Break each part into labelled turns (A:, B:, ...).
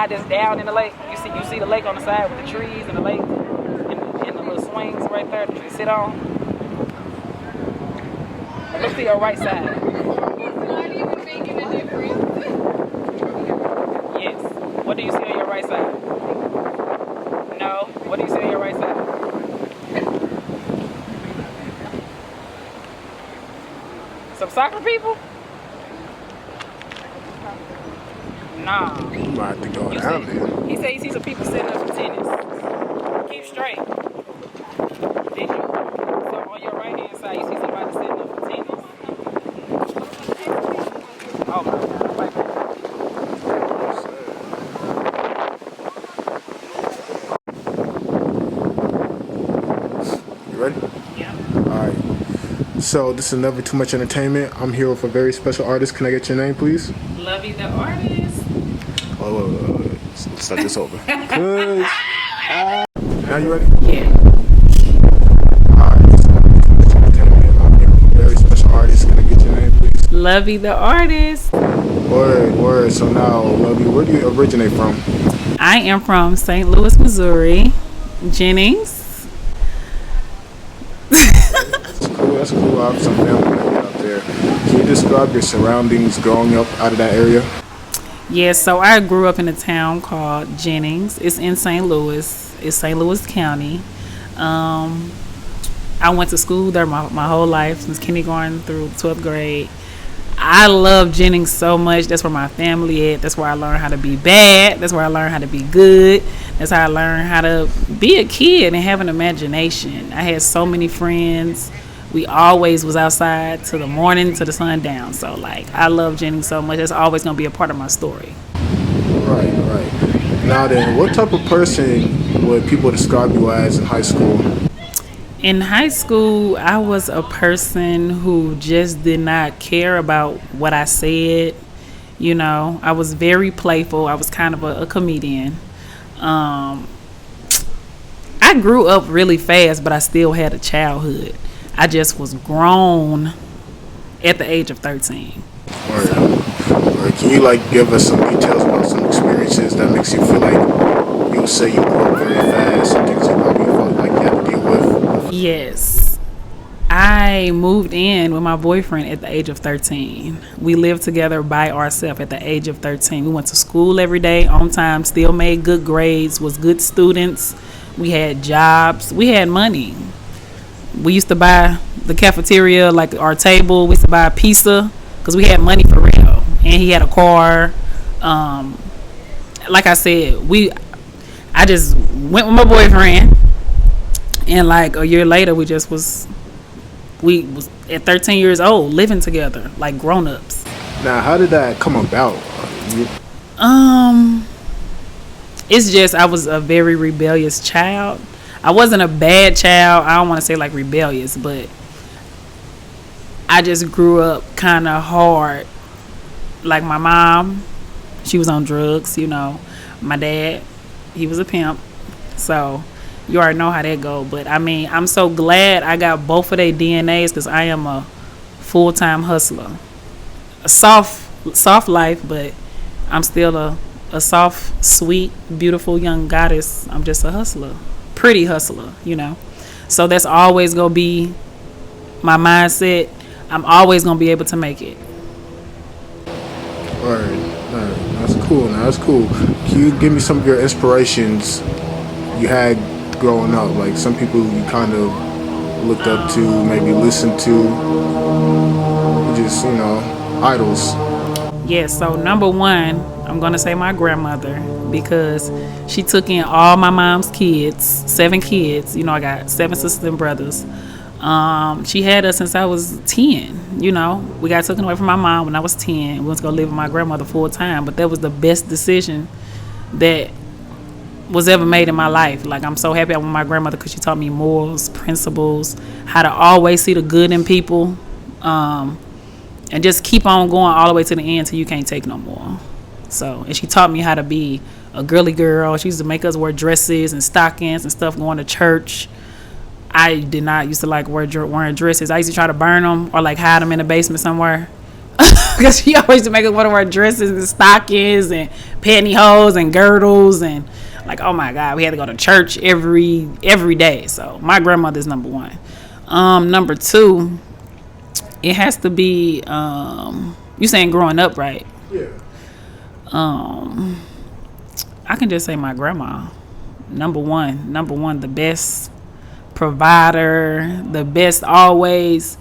A: side that's down in the lake. You see the lake on the side with the trees and the lake and the little swings right there that you sit on. Look to your right side.
B: It's not even making a difference.
A: Yes. What do you see on your right side? No. What do you see on your right side? Some soccer people? Nah.
C: You might have to go down there.
A: He said he sees some people sitting up for tennis. Keep straight. Then so on your right hand side, you see somebody sitting up for tennis. Oh my God. Wait a minute.
C: You ready?
A: Yeah.
C: Alright. So this is Never2muchentertainment. I'm here with a very special artist. Can I get your name, please?
A: Lovie the artist.
C: Wait. Let's start this over. Now you ready?
A: Yeah.
C: Alright. This is Never2muchentertainment. I'm here with a very special artist. Can I get your name, please?
A: Lovie the artist.
C: Word. So now, Lovie, where do you originate from?
A: I am from St. Louis, Missouri. Jennings.
C: That's cool. I have some family out there. Can you describe your surroundings growing up out of that area?
A: Yes, so I grew up in a town called Jennings. It's in St. Louis. It's St. Louis County. I went to school there my whole life, since kindergarten through 12th grade. I love Jennings so much. That's where my family at. That's where I learned how to be bad. That's where I learned how to be good. That's how I learned how to be a kid and have an imagination. I had so many friends. We always was outside to the morning, to the sundown. So, like, I love Jennings so much. That's always going to be a part of my story.
C: Right. Now then, what type of person would people describe you as in high school?
A: In high school, I was a person who just did not care about what I said. You know, I was very playful. I was kind of a comedian. I grew up really fast, but I still had a childhood. I just was grown at the age of 13.
C: Or can you give us some details about some experiences that makes you feel like you would say you grew up very fast, some things you probably felt like you had to deal with?
A: Yes. I moved in with my boyfriend at the age of 13. We lived together by ourselves at the age of 13. We went to school every day on time, still made good grades, was good students. We had jobs. We had money. We used to buy the cafeteria, like our table. We used to buy pizza because we had money for real. And he had a car. Like I said, I just went with my boyfriend. And like a year later, we was at 13 years old living together, like grown-ups.
C: Now, how did that come about?
A: It's just I was a very rebellious child. I wasn't a bad child. I don't want to say like rebellious, but I just grew up kind of hard. Like my mom, she was on drugs, you know. My dad, he was a pimp. So you already know how that go. But I mean, I'm so glad I got both of their DNAs because I am a full-time hustler. A soft life, but I'm still a soft, sweet, beautiful young goddess. I'm just a hustler. Pretty hustler, you know. So that's always going to be my mindset. I'm always going to be able to make it.
C: All right. That's cool. Can you give me some of your inspirations you had growing up? Like some people you kind of looked up to, maybe listened to, just, idols.
A: Yes, so number one, I'm going to say my grandmother, because she took in all my mom's kids, 7 kids. You know, I got 7 sisters and brothers. She had us since I was 10. You know, we got taken away from my mom when I was 10. We was going to live with my grandmother full time, but that was the best decision that was ever made in my life. Like, I'm so happy I'm with my grandmother because she taught me morals, principles, how to always see the good in people, and just keep on going all the way to the end till you can't take no more. So, and she taught me how to be a girly girl. She used to make us wear dresses and stockings and stuff going to church. I did not used to like wearing dresses. I used to try to burn them or like hide them in the basement somewhere. because she always used to make us want to wear dresses and stockings and pantyhose and girdles and like, oh my God, we had to go to church every day. So my grandmother's number one. Number two, it has to be you saying growing up, right?
C: Yeah.
A: I can just say my grandma. Number one, the best provider, the best always.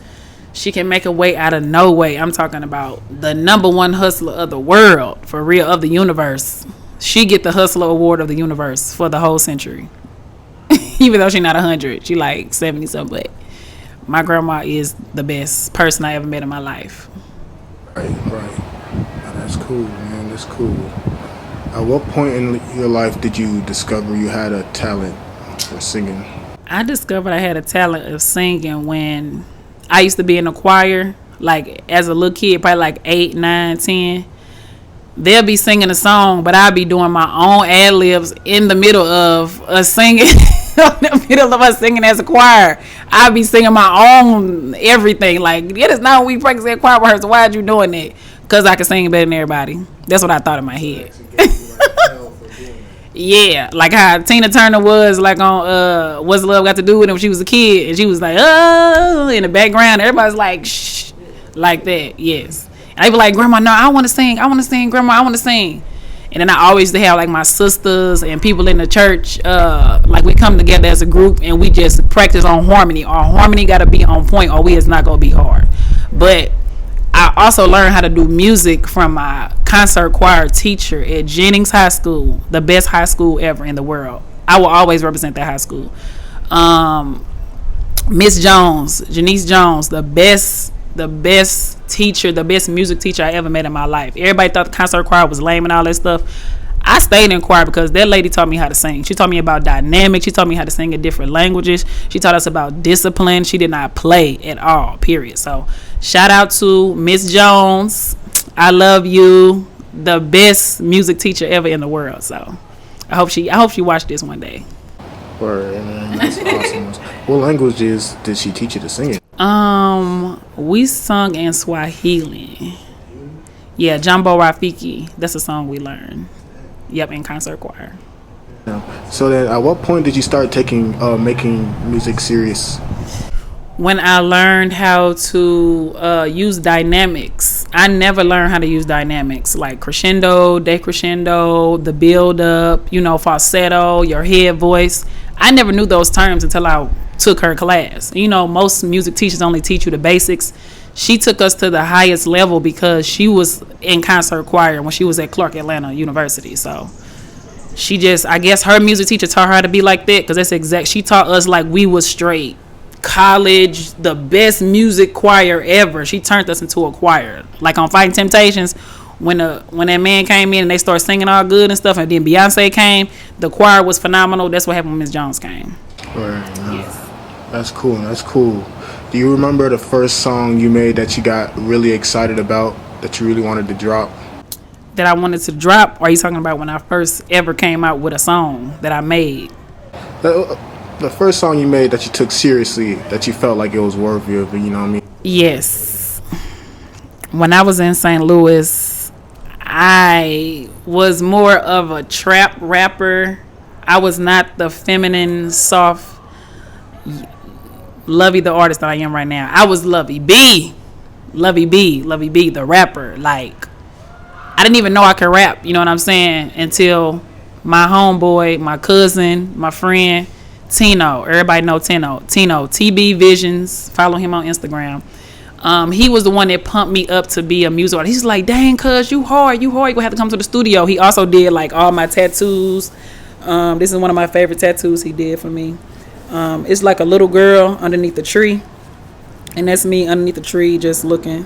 A: She can make a way out of no way. I'm talking about the number one hustler of the world, for real, of the universe. She get the hustler award of the universe for the whole century. Even though she's not 100, she like 70 something. But my grandma is the best person I ever met in my life.
C: Right. Oh, that's cool, man. That's cool. At what point in your life did you discover you had a talent for singing?
A: I discovered I had a talent of singing when I used to be in a choir, like as a little kid, probably like 8, 9, 10. They'll be singing a song, but I'll be doing my own ad-libs in the middle of us singing. In the middle of us singing as a choir, I'll be singing my own everything. Like, it is not when we practice at choir rehearsal. Why are you doing that? Because I can sing better than everybody. That's what I thought in my head. Yeah, like how Tina Turner was like on What's Love Got to Do with It when she was a kid, and she was like, oh, in the background, everybody's like, shh, like that. Yes, and I be like, Grandma, no, I want to sing, Grandma, I want to sing. And then I always used to have like my sisters and people in the church, like we come together as a group and we just practice on harmony. Our harmony got to be on point, or it's not gonna be hard. But I also learned how to do music from my concert choir teacher at Jennings High School, the best high school ever in the world. I will always represent that high school. Miss Jones, Janice Jones, the best teacher, the best music teacher I ever met in my life. Everybody thought the concert choir was lame and all that stuff. I stayed in choir because that lady taught me how to sing. She taught me about dynamics. She taught me how to sing in different languages. She taught us about discipline. She did not play at all, period. So shout out to Miss Jones. I love you. The best music teacher ever in the world. So I hope she watched this one day.
C: Word, man, that's awesome. What languages did she teach you to sing in?
A: We sung in Swahili. Yeah, Jambo Rafiki. That's a song we learned. Yep, in concert choir.
C: So then, at what point did you start making music serious?
A: When I learned how to use dynamics. I never learned how to use dynamics like crescendo, decrescendo, the build up, falsetto, your head voice. I never knew those terms until I took her class. Most music teachers only teach you the basics. She took us to the highest level because she was in concert choir when she was at Clark Atlanta University. So I guess her music teacher taught her how to be like that, because she taught us like we was straight college, the best music choir ever. She turned us into a choir. Like on Fighting Temptations, when that man came in and they started singing all good and stuff, and then Beyonce came, the choir was phenomenal. That's what happened when Miss Jones came.
C: Right. Yes. That's cool. Do you remember the first song you made that you got really excited about, that you really wanted to drop?
A: That I wanted to drop? Or are you talking about when I first ever came out with a song that I made?
C: The first song you made that you took seriously, that you felt like it was worthy of it, you know what I mean?
A: Yes. When I was in St. Louis, I was more of a trap rapper. I was not the feminine, soft Lovie the artist that I am right now. I was Lovie B, the rapper. Like, I didn't even know I could rap, you know what I'm saying, until my homeboy, my cousin, my friend, Tino. Everybody know Tino, TB Visions. Follow him on Instagram. He was the one that pumped me up to be a music artist. He's like, dang, cuz, you hard. You gonna have to come to the studio. He also did like all my tattoos. This is one of my favorite tattoos he did for me. It's like a little girl underneath the tree, and that's me underneath the tree just looking.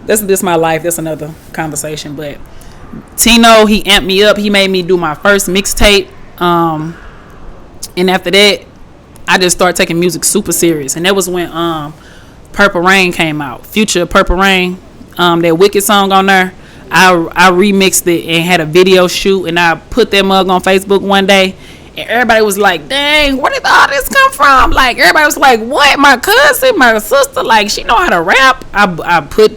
A: That's my life. That's another conversation. But Tino, he amped me up. He made me do my first mixtape, and after that I just started taking music super serious. And that was when Purple Rain came out. Future Purple Rain, that Wicked song on there, I remixed it and had a video shoot, and I put that mug on Facebook one day, And everybody was like, dang, where did all this come from? Like, everybody was like, what? My cousin, my sister, like, she know how to rap. I put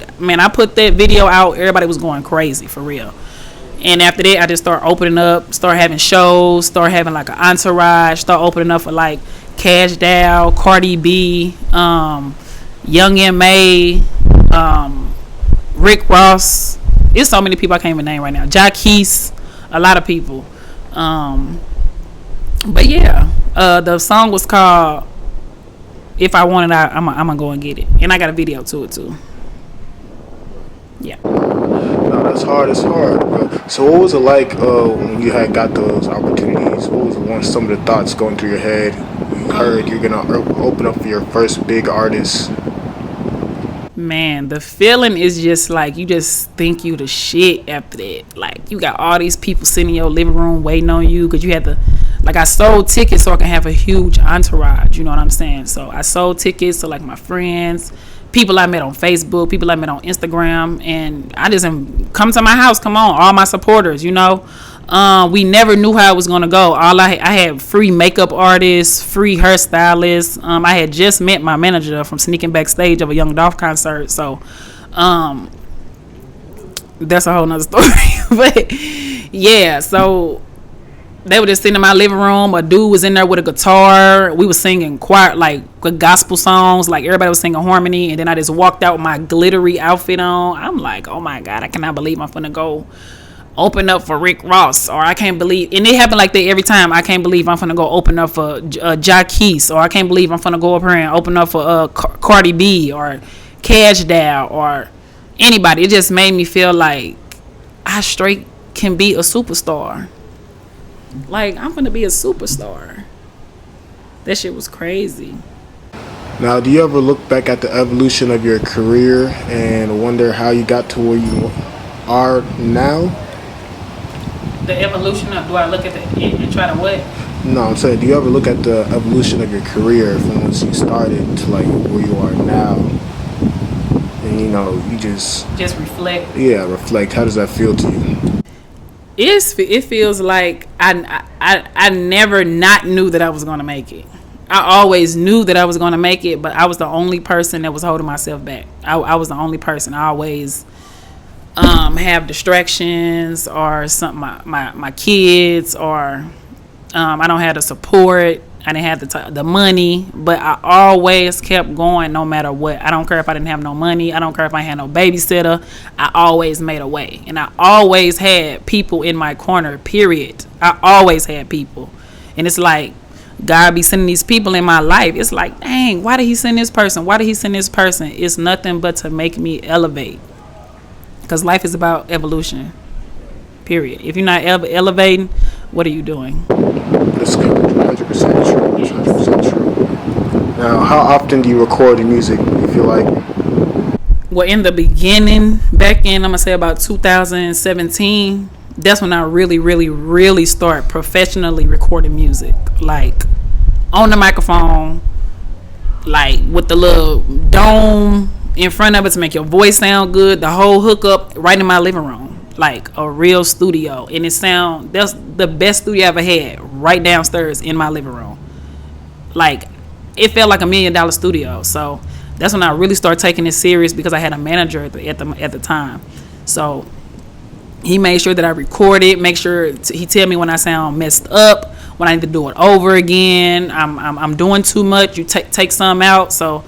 A: that video out. Everybody was going crazy, for real. And after that, I just start opening up, start having shows, start having like an entourage, start opening up for like Cash Dow, Cardi B, Young M.A., Rick Ross. There's so many people I can't even name right now. Jaquise, a lot of people. But yeah, the song was called "If I Want It, I'm gonna go and get it," and I got a video to it too. Yeah.
C: No, that's hard. It's hard. Bro. So, what was it like when you had got those opportunities? What was some of the thoughts going through your head? You heard you're gonna open up for your first big artist.
A: Man, the feeling is just like you just think you the shit after that. Like, you got all these people sitting in your living room waiting on you because you had to. Like, I sold tickets so I can have a huge entourage. You know what I'm saying? So I sold tickets to like my friends, people I met on Facebook, people I met on Instagram, and I just come to my house. Come on, all my supporters. You know, we never knew how it was gonna go. I had free makeup artists, free hairstylists. I had just met my manager from sneaking backstage of a Young Dolph concert. So, that's a whole nother story. But yeah, so they were just sitting in my living room. A dude was in there with a guitar. We was singing choir, like gospel songs. Like, everybody was singing harmony. And then I just walked out with my glittery outfit on. I'm like, oh my God, I cannot believe I'm finna go open up for Rick Ross. Or I can't believe, and it happened like that every time. I can't believe I'm finna go open up for Jaquise. Or I can't believe I'm finna go up here and open up for Cardi B or Cash Dow or anybody. It just made me feel like I straight can be a superstar. Like, I'm gonna be a superstar. That shit was crazy.
C: Now, do you ever look back at the evolution of your career and wonder how you got to where you are now?
A: The evolution of, do I look at it and try to what?
C: No, I'm saying, do you ever look at the evolution of your career from once you started to like where you are now? And you know, you just
A: reflect.
C: Yeah, reflect. How does that feel to you?
A: It feels like I never not knew that I was gonna make it. I always knew that I was gonna make it, but I was the only person that was holding myself back. I was the only person. I always have distractions or something. My kids, or I don't have the support. I didn't have the money, but I always kept going no matter what. I don't care if I didn't have no money. I don't care if I had no babysitter. I always made a way. And I always had people in my corner, period. I always had people. And it's like, God be sending these people in my life. It's like, dang, why did he send this person? Why did he send this person? It's nothing but to make me elevate. Because life is about evolution, period. If you're not elevating, what are you doing?
C: That's 100% true. That's 100% true. Now, how often do you record your music, you feel like?
A: Well, in the beginning, back in, I'm going to say about 2017, that's when I really, really, really start professionally recording music. Like, on the microphone, like with the little dome in front of it to make your voice sound good. The whole hookup right in my living room, like a real studio. And that's the best studio I ever had, right downstairs in my living room. Like, it felt like $1 million studio. So that's when I really started taking it serious, because I had a manager at the time. So he made sure that I recorded, make sure he tell me when I sound messed up, when I need to do it over again. I'm doing too much. You take some out. So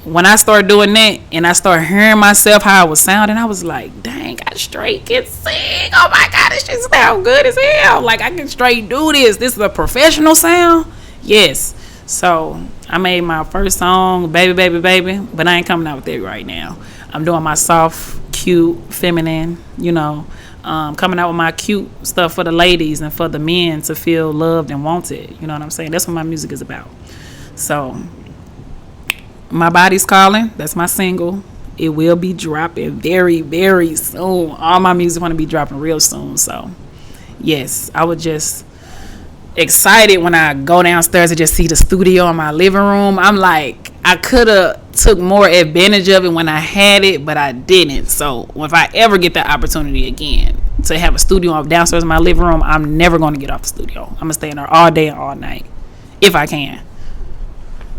A: when I started doing that and I started hearing myself how I was sounding, I was like, dang, I straight can sing. Oh my God, this shit sound good as hell. Like, I can straight do this. This is a professional sound. Yes. So I made my first song, Baby, Baby, Baby, but I ain't coming out with it right now. I'm doing my soft, cute, feminine, coming out with my cute stuff for the ladies and for the men to feel loved and wanted. You know what I'm saying? That's what my music is about. So My Body's Calling, that's my single. It will be dropping very, very soon. All my music want to be dropping real soon. So yes, I was just excited when I go downstairs and just see the studio in my living room. I'm like, I could have took more advantage of it when I had it, but I didn't. So if I ever get that opportunity again to have a studio downstairs in my living room, I'm never going to get off the studio. I'm going to stay in there all day and all night if I can.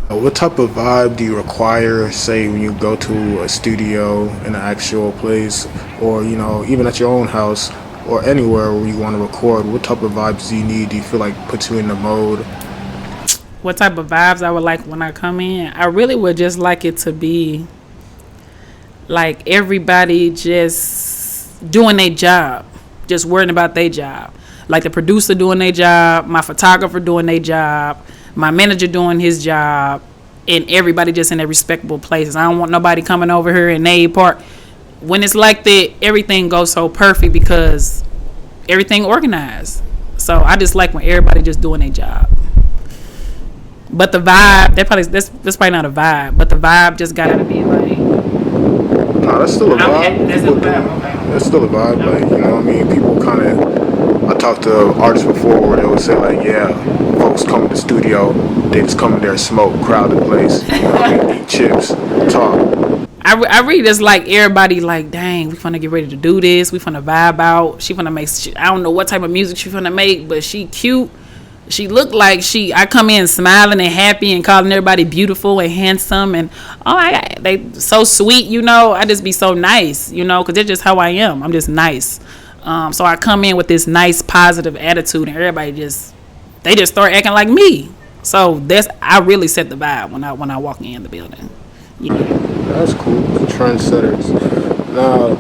C: What type of vibe do you require, say, when you go to a studio in an actual place, or, you know, even at your own house or anywhere where you want to record? What type of vibes do you need? Do you feel like puts you in the mode?
A: What type of vibes I would like when I come in? I really would just like it to be like everybody just doing their job, just worrying about their job. Like the producer doing their job, my photographer doing their job, my manager doing his job, and everybody just in their respectable places. I don't want nobody coming over here and they part. When it's like that, everything goes so perfect because everything organized. So I just like when everybody just doing their job. But the vibe, that's probably not a vibe, but the vibe just gotta be like.
C: No, that's still a vibe. That's still a vibe. Like, you know what I mean? People kind of, I talked to artists before where they would say like, yeah, folks come to the studio, they just come in there, smoke, crowd the place, you know what I mean? Eat chips, talk.
A: I really just like everybody like, dang, we finna get ready to do this. We finna vibe out. She finna make, I don't know what type of music she finna make, but she cute. She looked like I come in smiling and happy and calling everybody beautiful and handsome and they so sweet, you know. I just be so nice, you know, because that's just how I am. I'm just nice. So I come in with this nice positive attitude and everybody they just start acting like me. So I really set the vibe when I walk in the building. Yeah.
C: That's cool. Trendsetters. Now,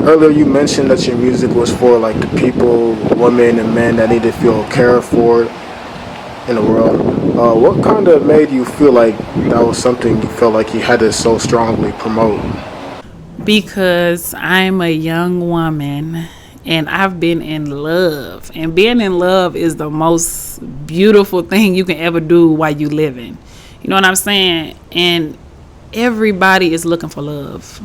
C: earlier you mentioned that your music was for like the people, women and men that need to feel cared for in the world. What kind of made you feel like that was something you felt like you had to so strongly promote?
A: Because I'm a young woman and I've been in love. And being in love is the most beautiful thing you can ever do while you living. You know what I'm saying? And everybody is looking for love.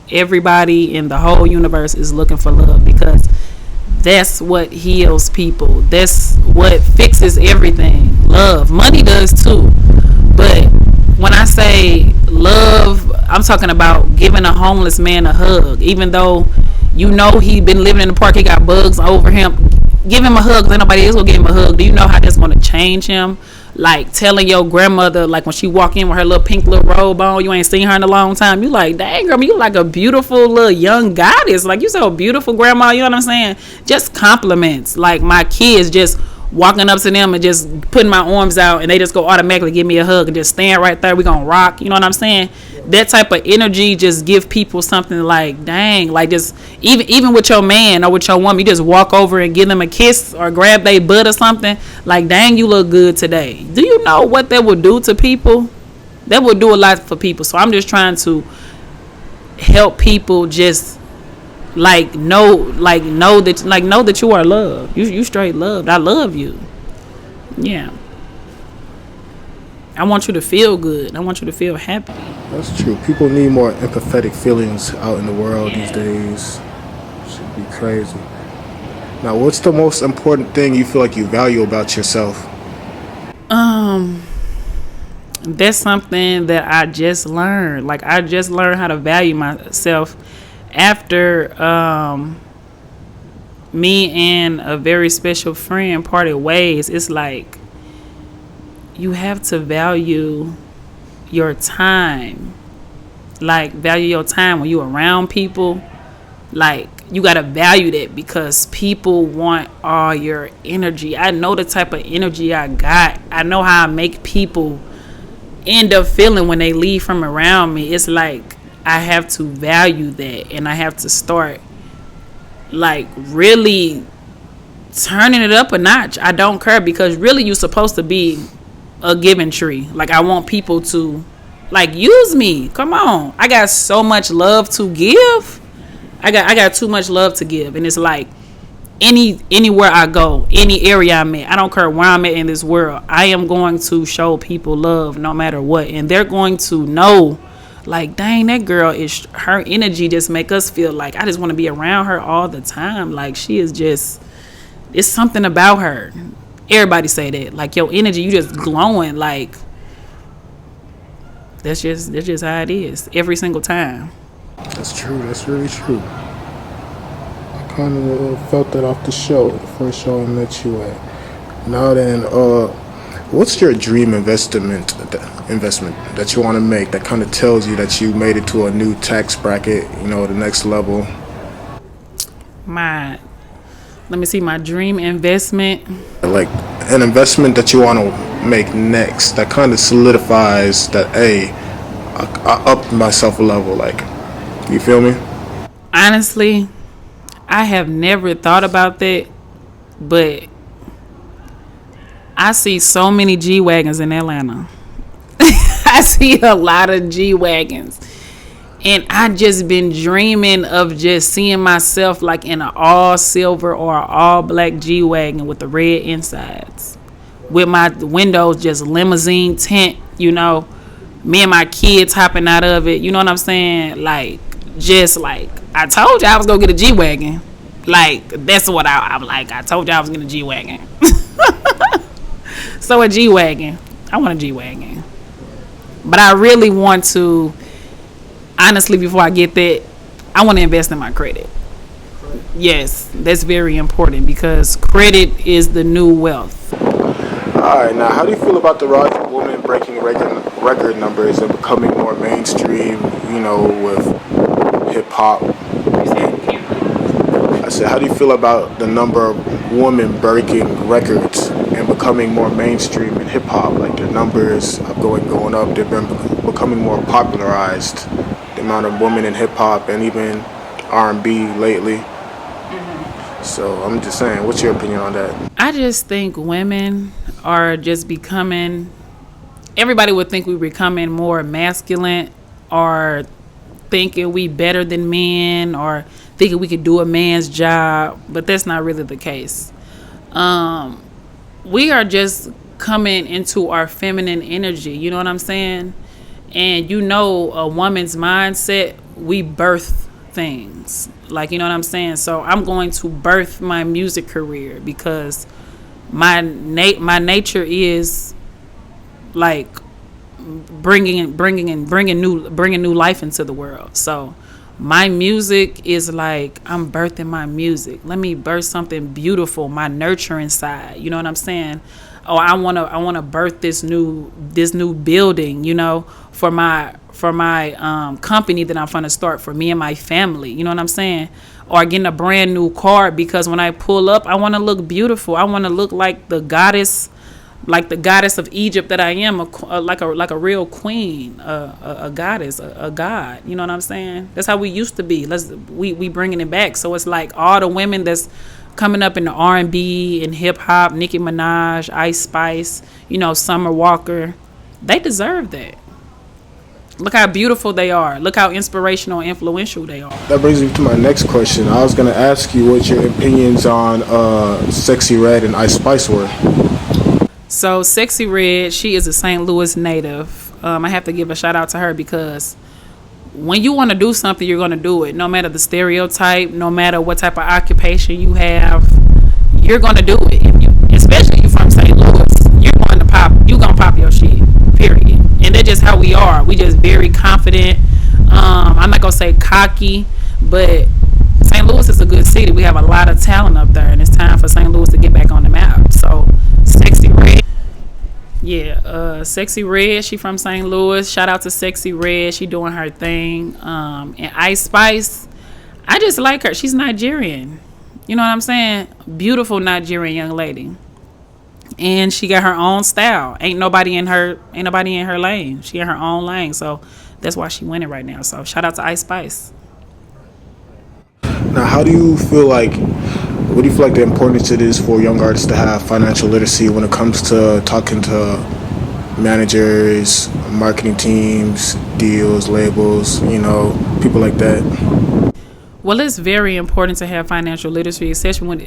A: Everybody in the whole universe is looking for love because that's what heals people. That's what fixes everything. Love. Money does too. But when I say love, I'm talking about giving a homeless man a hug. Even though you know he been living in the park, he got bugs over him. Give him a hug. Then nobody else will give him a hug. Do you know how that's going to change him? Like telling your grandmother, like when she walk in with her little pink little robe on, you ain't seen her in a long time. You like, dang, grandma, you like a beautiful little young goddess. Like you so beautiful, grandma. You know what I'm saying? Just compliments. Like my kids just walking up to them and just putting my arms out and they just go automatically give me a hug and just stand right there. We gonna rock. You know what I'm saying? That type of energy just give people something like, dang, like just even with your man or with your woman, you just walk over and give them a kiss or grab their butt or something. Like, dang, you look good today. Do you know what that would do to people? That would do a lot for people. So I'm just trying to help people just know that you are loved. You straight loved. I love you. Yeah. I want you to feel good. I want you to feel happy.
C: That's true. People need more empathetic feelings out in the world these days. Should be crazy. Now, what's the most important thing you feel like you value about yourself?
A: That's something that I just learned. Like I just learned how to value myself after me and a very special friend parted ways. It's like you have to value your time. Like value your time when you're around people. Like you gotta value that because people want all your energy. I know the type of energy I got. I know how I make people end up feeling when they leave from around me. It's like I have to value that and I have to start like really turning it up a notch. I don't care because really you're supposed to be a giving tree. Like I want people to like use me. Come on. I got so much love to give. I got too much love to give. And it's like anywhere I go, any area I'm at, I don't care where I'm at in this world, I am going to show people love no matter what. And they're going to know like, dang, that girl is, her energy just make us feel like I just want to be around her all the time. Like she is just, it's something about her. Everybody say that. Like your energy, you just glowing. Like that's just how it is every single time.
C: That's true. That's really true. kind of felt that off the show, the first show I met you at. Now then, what's your dream investment that you want to make that kind of tells you that you made it to a new tax bracket, the next level?
A: Let me see, my dream investment.
C: Like an investment that you want to make next that kind of solidifies that, hey, I upped myself a level. Like, you feel me?
A: Honestly, I have never thought about that, but I see so many G-Wagons in Atlanta. I see a lot of G-Wagons. And I just been dreaming of just seeing myself like in an all silver or all black G-Wagon with the red insides, with my windows just limousine tint, me and my kids hopping out of it. You know what I'm saying? Like, just like, I told you I was gonna get a G-Wagon. Like, that's what I'm like. I told you I was gonna get a G-Wagon. So a G-Wagon. I want a G-Wagon. But I really want to, honestly, before I get that, I want to invest in my credit. Yes, that's very important because credit is the new wealth.
C: All right, now how do you feel about the rise of women breaking record numbers and becoming more mainstream, with hip hop? I said, how do you feel about the number of women breaking records and becoming more mainstream in hip hop? Like, their numbers are going up. They've been becoming more popularized. The amount of women in hip hop and even R&B lately. Mm-hmm. So I'm just saying, what's your opinion on that?
A: I just think women are just becoming, everybody would think we're becoming more masculine or thinking we better than men or thinking we could do a man's job, but that's not really the case. We are just coming into our feminine energy, you know what I'm saying? And a woman's mindset, we birth things. Like, you know what I'm saying? So I'm going to birth my music career because my nature is like bringing new life into the world. So my music is like, I'm birthing my music. Let me birth something beautiful, my nurturing side. You know what I'm saying? Oh, I wanna birth this new building, for my company that I'm trying to start for me and my family. You know what I'm saying? Or getting a brand new car because when I pull up, I want to look beautiful. I want to look like the goddess of Egypt that I am, like a real queen, a goddess, a god. You know what I'm saying? That's how we used to be. We bringing it back. So it's like all the women that's coming up in the R&B and hip hop, Nicki Minaj, Ice Spice, Summer Walker, they deserve that. Look how beautiful they are. Look how inspirational and influential they are.
C: That brings me to my next question. I was going to ask you what your opinions on Sexyy Red and Ice Spice were.
A: So Sexyy Red, she is a St. Louis native. I have to give a shout out to her because when you want to do something, you're going to do it. No matter the stereotype, no matter what type of occupation you have, you're going to do it. Especially if you're from St. Louis, you're going to pop your shit, period. And that's just how we are. We just very confident. I'm not going to say cocky, but St. Louis is a good city. We have a lot of talent up there, and it's time for St. Louis to get back on the map. So Sexyy Red. Yeah, Sexyy Red, she from St. Louis. Shout out to Sexyy Red. She doing her thing. And Ice Spice, I just like her. She's Nigerian. You know what I'm saying? Beautiful Nigerian young lady. And she got her own style. Ain't nobody in her lane. She in her own lane. So that's why she winning right now. So shout out to Ice Spice.
C: Now, what do you feel like the importance it is for young artists to have financial literacy when it comes to talking to managers, marketing teams, deals, labels, people like that?
A: Well, it's very important to have financial literacy, especially when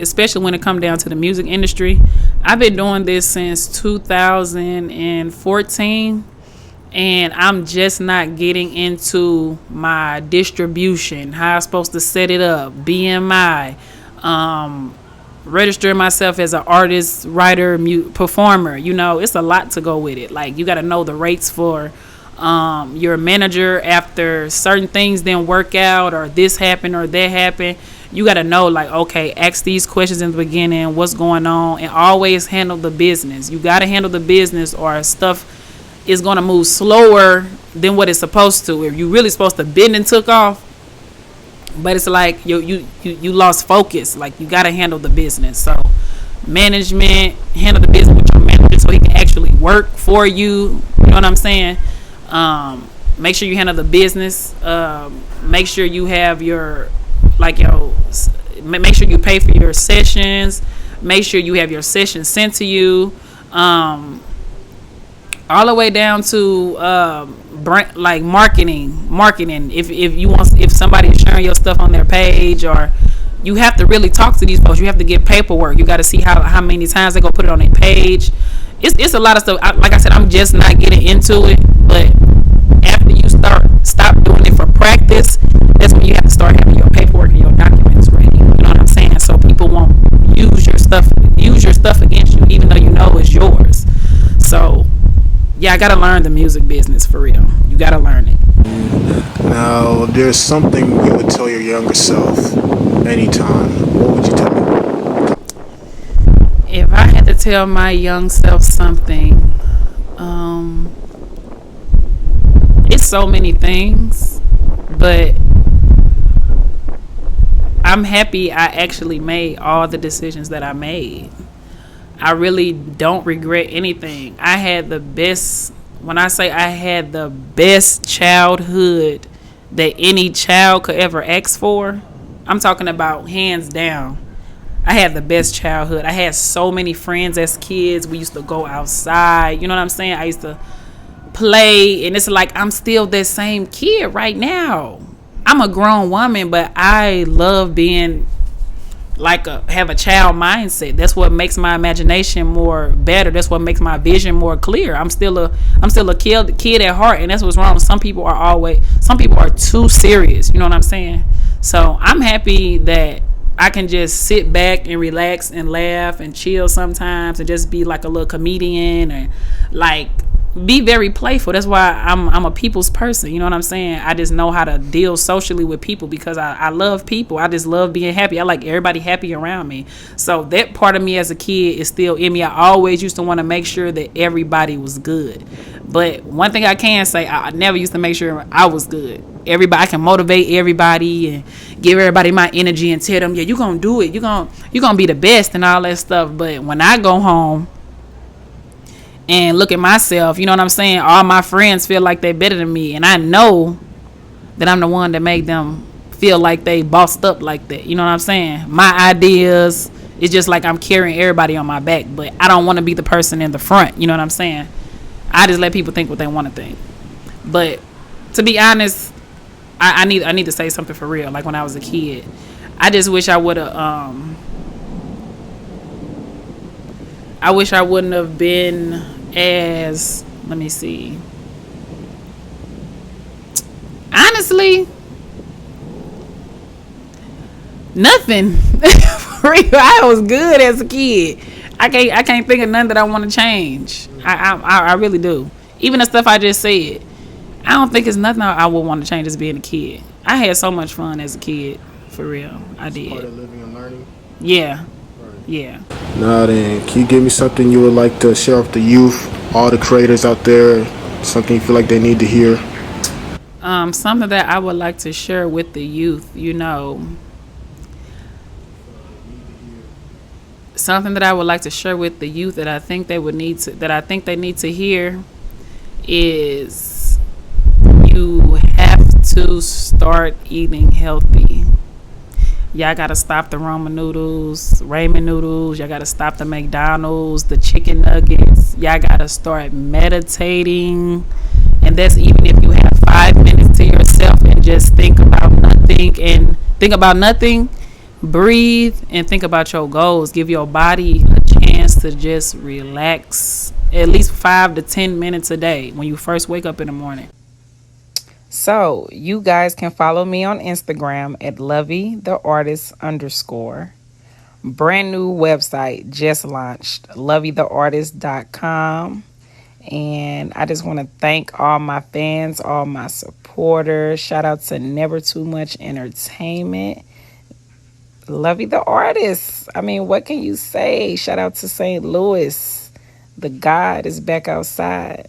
A: it comes down to the music industry. I've been doing this since 2014, and I'm just not getting into my distribution, how I'm supposed to set it up, BMI, registering myself as an artist, writer, performer. It's a lot to go with it. Like, you got to know the rates for your manager after certain things didn't work out or this happened or that happened. you got to know, like, okay, ask these questions in the beginning, what's going on, and always handle the business. You got to handle the business, or stuff is going to move slower than what it's supposed to. If you really supposed to bend and took off, but it's like you lost focus. Like, you got to handle the business. So management, handle the business with your manager so he can actually work for you. You know what I'm saying? Make sure you handle the business. Make sure you have your, like, make sure you pay for your sessions. Make sure you have your sessions sent to you. All the way down to like marketing. If somebody is sharing your stuff on their page, or you have to really talk to these folks. You have to get paperwork. You got to see how many times they go put it on their page. It's a lot of stuff. Like I said, I'm just not getting into it. But after you stop doing it for practice, that's when you have to start having your paperwork and your documents ready. You know what I'm saying? So people won't use your stuff against you, even though you know it's yours. So yeah, I gotta learn the music business for real. You gotta learn it.
C: Now, there's something you would tell your younger self anytime. What would you tell me?
A: If I had to tell my young self something, it's so many things, but I'm happy I actually made all the decisions that I made. I really don't regret anything. I had the best, when I say I had the best childhood that any child could ever ask for, I'm talking about hands down. I had the best childhood. I had so many friends as kids. We used to go outside. You know what I'm saying? I used to play, and it's like I'm still that same kid right now. I'm a grown woman, but I love being like have a child mindset. That's what makes my imagination more better. That's what makes my vision more clear. I'm still a kid at heart, and that's what's wrong. Some people are too serious. You know what I'm saying? So I'm happy that I can just sit back and relax and laugh and chill sometimes, and just be like a little comedian, and like be very playful. That's why I'm a people's person. You know what I'm saying? I just know how to deal socially with people, because I love people. I just love being happy. I like everybody happy around me. So that part of me as a kid is still in me. I always used to want to make sure that everybody was good. But one thing I can say, I never used to make sure I was good. Everybody, I can motivate everybody and give everybody my energy and tell them, yeah, you gonna do it. You gonna be the best and all that stuff. But when I go home and look at myself, you know what I'm saying? All my friends feel like they're better than me, and I know that I'm the one that made them feel like they bossed up like that. You know what I'm saying? My ideas, it's just like I'm carrying everybody on my back, but I don't want to be the person in the front. You know what I'm saying? I just let people think what they want to think. But to be honest, I need to say something for real. Like when I was a kid, I just wish I would have. I wish I wouldn't have been as, let me see. Honestly, nothing. For real, I was good as a kid. I can't think of none that I want to change. I really do. Even the stuff I just said, I don't think it's nothing I would want to change as being a kid. I had so much fun as a kid. For real, I did.
C: Part of living and learning.
A: Yeah. Yeah.
C: Now then, can you give me something you would like to share with the youth, all the creators out there, something you feel like they need to hear?
A: Something that I would like to share with the youth, something that I would like to share with the youth that I think they need to hear is you have to start eating healthy. Y'all gotta stop the ramen noodles. Y'all gotta stop the McDonald's, the chicken nuggets. Y'all gotta start meditating. And that's even if you have 5 minutes to yourself and just think about nothing, breathe, and think about your goals. Give your body a chance to just relax at least 5 to 10 minutes a day when you first wake up in the morning. So you guys can follow me on Instagram at Lovie the Artist _. Brand new website just launched, lovietheartist.com. And I just want to thank all my fans, all my supporters. Shout out to Never2muchentertainment. Lovey the artist. I mean, what can you say? Shout out to St. Louis. The God is back outside.